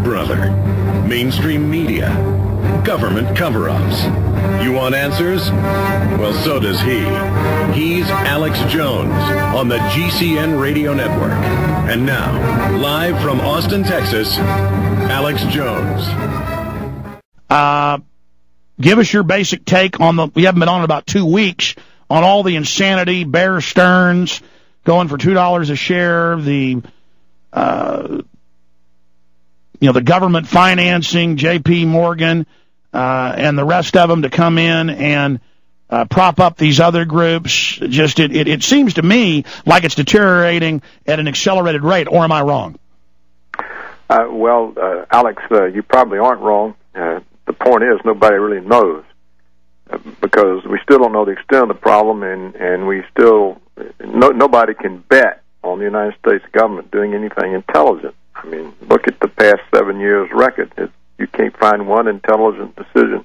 Brother. Mainstream media. Government cover-ups. You want answers? Well, so does he. He's Alex Jones on the GCN Radio Network. And now, live from Austin, Texas, Alex Jones. Give us your basic take on the, we haven't been on in about 2 weeks, on all the insanity, Bear Stearns going for $2 a share, the government financing, J.P. Morgan, and the rest of them to come in and prop up these other groups. Just it seems to me like it's deteriorating at an accelerated rate, or am I wrong? Alex, you probably aren't wrong. The point is nobody really knows because we still don't know the extent of the problem, and we still nobody can bet on the United States government doing anything intelligent. I mean, look at the past 7 years' record. You can't find one intelligent decision.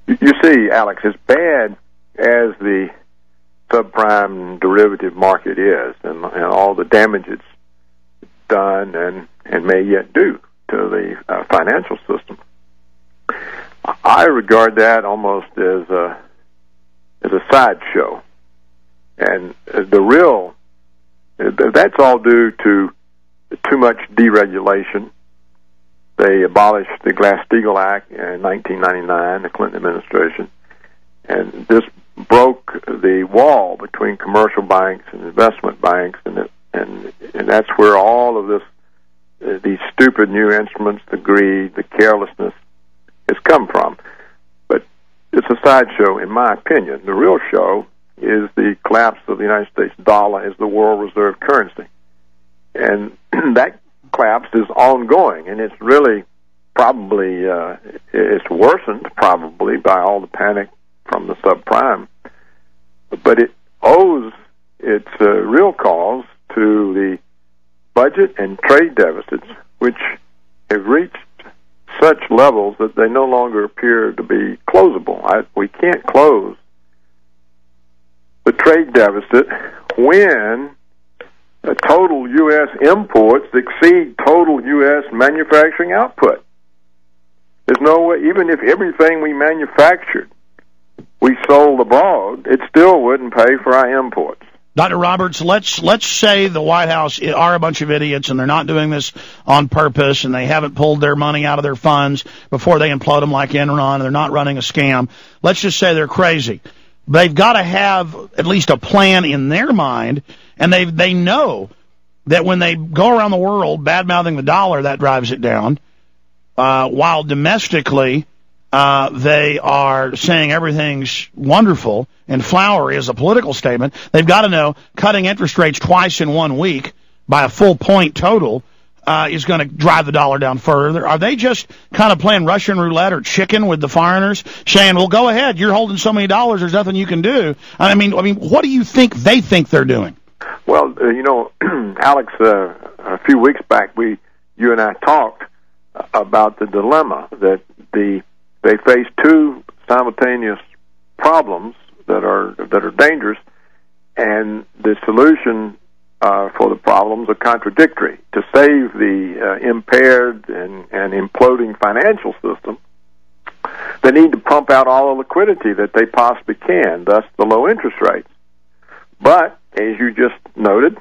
You see, Alex, as bad as the subprime derivative market is and all the damage it's done and may yet do to the financial system, I regard that almost as a sideshow. And that's all due to too much deregulation. They abolished the Glass-Steagall Act in 1999, the Clinton administration, and this broke the wall between commercial banks and investment banks, and that's where all of this, these stupid new instruments, the greed, the carelessness, has come from. But it's a sideshow, in my opinion. The real show is the collapse of the United States dollar as the world reserve currency. And that collapse is ongoing, and it's really probably, it's worsened probably by all the panic from the subprime. But it owes its real cause to the budget and trade deficits, which have reached such levels that they no longer appear to be closable. We can't close the trade deficit when total U.S. imports exceed total U.S. manufacturing output. There's no way, even if everything we manufactured we sold abroad, it still wouldn't pay for our imports. Dr. Roberts, let's say the White House are a bunch of idiots and they're not doing this on purpose and they haven't pulled their money out of their funds before they implode them like Enron and they're not running a scam. Let's just say they're crazy. They've got to have at least a plan in their mind, and they know that when they go around the world bad-mouthing the dollar, that drives it down, while domestically they are saying everything's wonderful and flowery as a political statement. They've got to know cutting interest rates twice in 1 week by a full point total is going to drive the dollar down further. Are they just kind of playing Russian roulette or chicken with the foreigners, saying, well, go ahead, you're holding so many dollars, there's nothing you can do? I mean, what do you think they think they're doing? Well, Alex, a few weeks back, you and I talked about the dilemma that they face two simultaneous problems that are dangerous, and the solution for the problems are contradictory. To save the impaired and imploding financial system, they need to pump out all the liquidity that they possibly can, thus the low interest rates. But, as you just noted,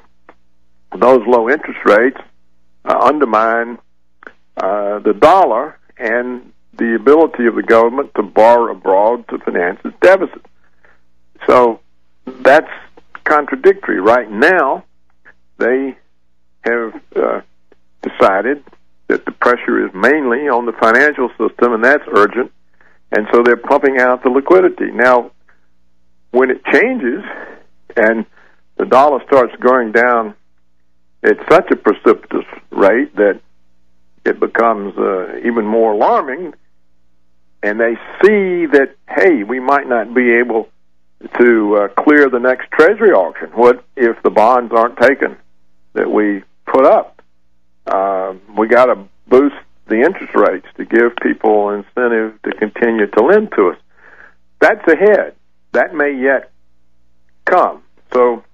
those low interest rates undermine the dollar and the ability of the government to borrow abroad to finance its deficit. So that's contradictory. Right now, they have decided that the pressure is mainly on the financial system, and that's urgent, and so they're pumping out the liquidity. Now, when it changes and the dollar starts going down at such a precipitous rate that it becomes even more alarming, and they see that, hey, we might not be able to clear the next Treasury auction. What if the bonds aren't taken that we put up? We got to boost the interest rates to give people incentive to continue to lend to us. That's ahead. That may yet come. So,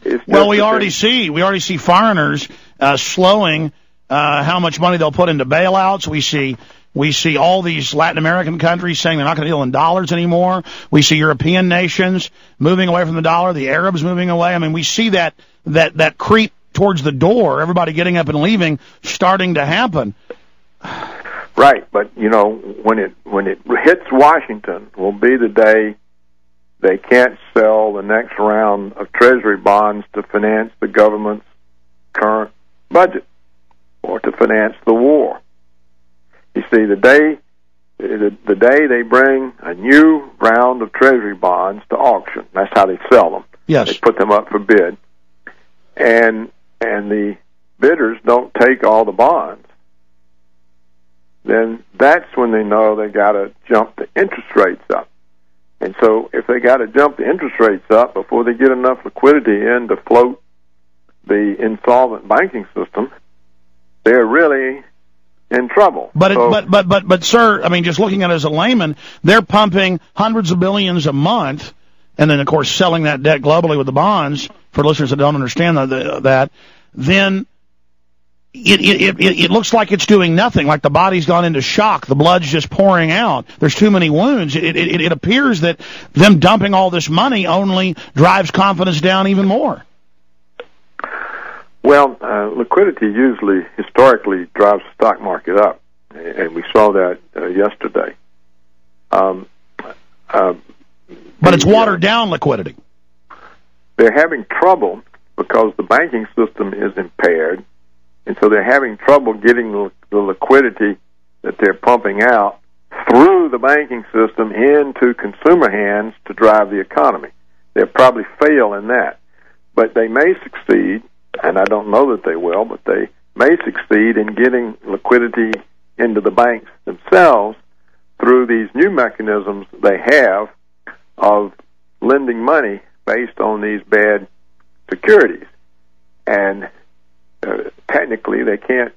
it's well, we already see foreigners slowing how much money they'll put into bailouts. We see all these Latin American countries saying they're not going to deal in dollars anymore. We see European nations moving away from the dollar, the Arabs moving away. I mean, we see that creep towards the door, everybody getting up and leaving, starting to happen. Right, but you know, when it hits Washington, will be the day they can't sell the next round of Treasury bonds to finance the government's current budget or to finance the war. You see, the day they bring a new round of Treasury bonds to auction, that's how they sell them. Yes. They put them up for bid, and the bidders don't take all the bonds, then that's when they know they got to jump the interest rates up. And so if they got to jump the interest rates up before they get enough liquidity in to float the insolvent banking system, they're really in trouble. But sir, I mean, just looking at it as a layman, they're pumping hundreds of billions a month, and then of course selling that debt globally with the bonds. For listeners that don't understand that, then it looks like it's doing nothing. Like the body's gone into shock. The blood's just pouring out. There's too many wounds. It appears that them dumping all this money only drives confidence down even more. Well, liquidity usually, historically, drives the stock market up, and we saw that yesterday. But it's watered down liquidity. They're having trouble because the banking system is impaired, and so they're having trouble getting the liquidity that they're pumping out through the banking system into consumer hands to drive the economy. They'll probably fail in that, but they may succeed, and I don't know that they will, but they may succeed in getting liquidity into the banks themselves through these new mechanisms they have of lending money based on these bad securities. And technically they can't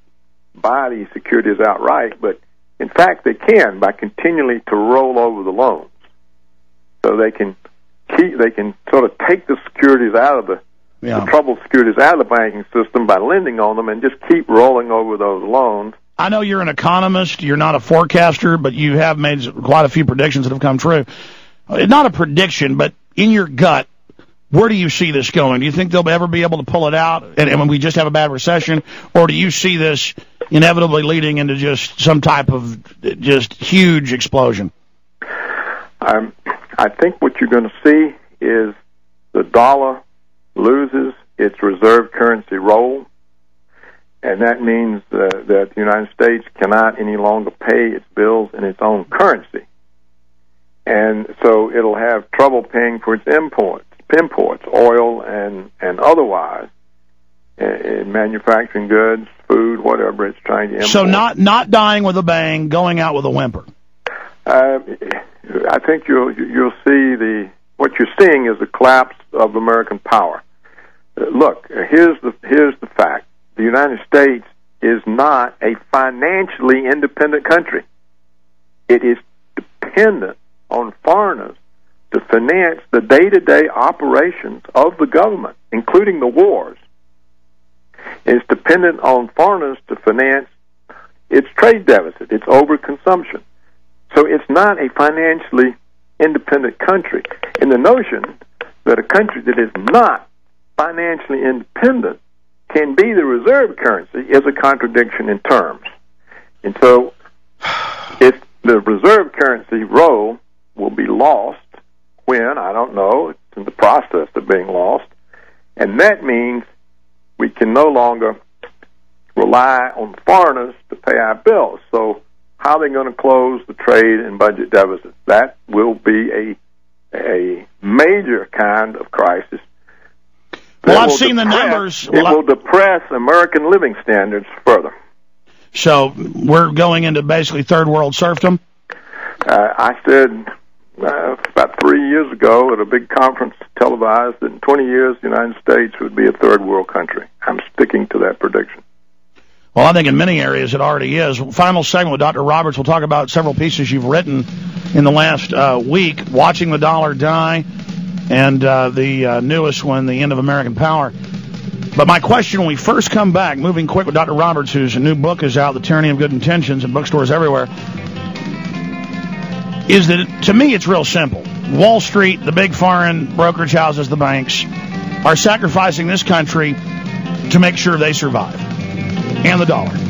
buy these securities outright, but in fact they can by continually to roll over the loans. So they can sort of take the securities out of the troubled securities out of the banking system by lending on them and just keep rolling over those loans. I know you're an economist, you're not a forecaster, but you have made quite a few predictions that have come true. Not a prediction, but in your gut, where do you see this going? Do you think they'll ever be able to pull it out and when we just have a bad recession, or do you see this inevitably leading into just some type of just huge explosion? I think what you're going to see is the dollar loses its reserve currency role, and that means that the United States cannot any longer pay its bills in its own currency. And so it'll have trouble paying for its imports, oil and otherwise, in manufacturing goods, food, whatever it's trying to import. So not dying with a bang, going out with a whimper. I think you'll see what you're seeing is the collapse of American power. Look, here's the fact: the United States is not a financially independent country. It is dependent on foreigners to finance the day-to-day operations of the government, including the wars. It's dependent on foreigners to finance its trade deficit, its overconsumption. So it's not a financially independent country. And the notion that a country that is not financially independent can be the reserve currency is a contradiction in terms. And so if the reserve currency role will be lost when, I don't know, it's in the process of being lost, and that means we can no longer rely on foreigners to pay our bills. So how are they going to close the trade and budget deficit? That will be a major kind of crisis. Well, I've seen the numbers. It will depress American living standards further. So we're going into basically third world serfdom? I said about 3 years ago at a big conference televised that in 20 years the United States would be a third world country. I'm sticking to that prediction. Well, I think in many areas it already is. Final segment with Dr. Roberts. We'll talk about several pieces you've written in the last week, Watching the Dollar Die, and the newest one, The End of American Power. But my question when we first come back, moving quick with Dr. Roberts, whose new book is out, The Tyranny of Good Intentions, in bookstores everywhere, is that, to me, it's real simple. Wall Street, the big foreign brokerage houses, the banks, are sacrificing this country to make sure they survive. And the dollar.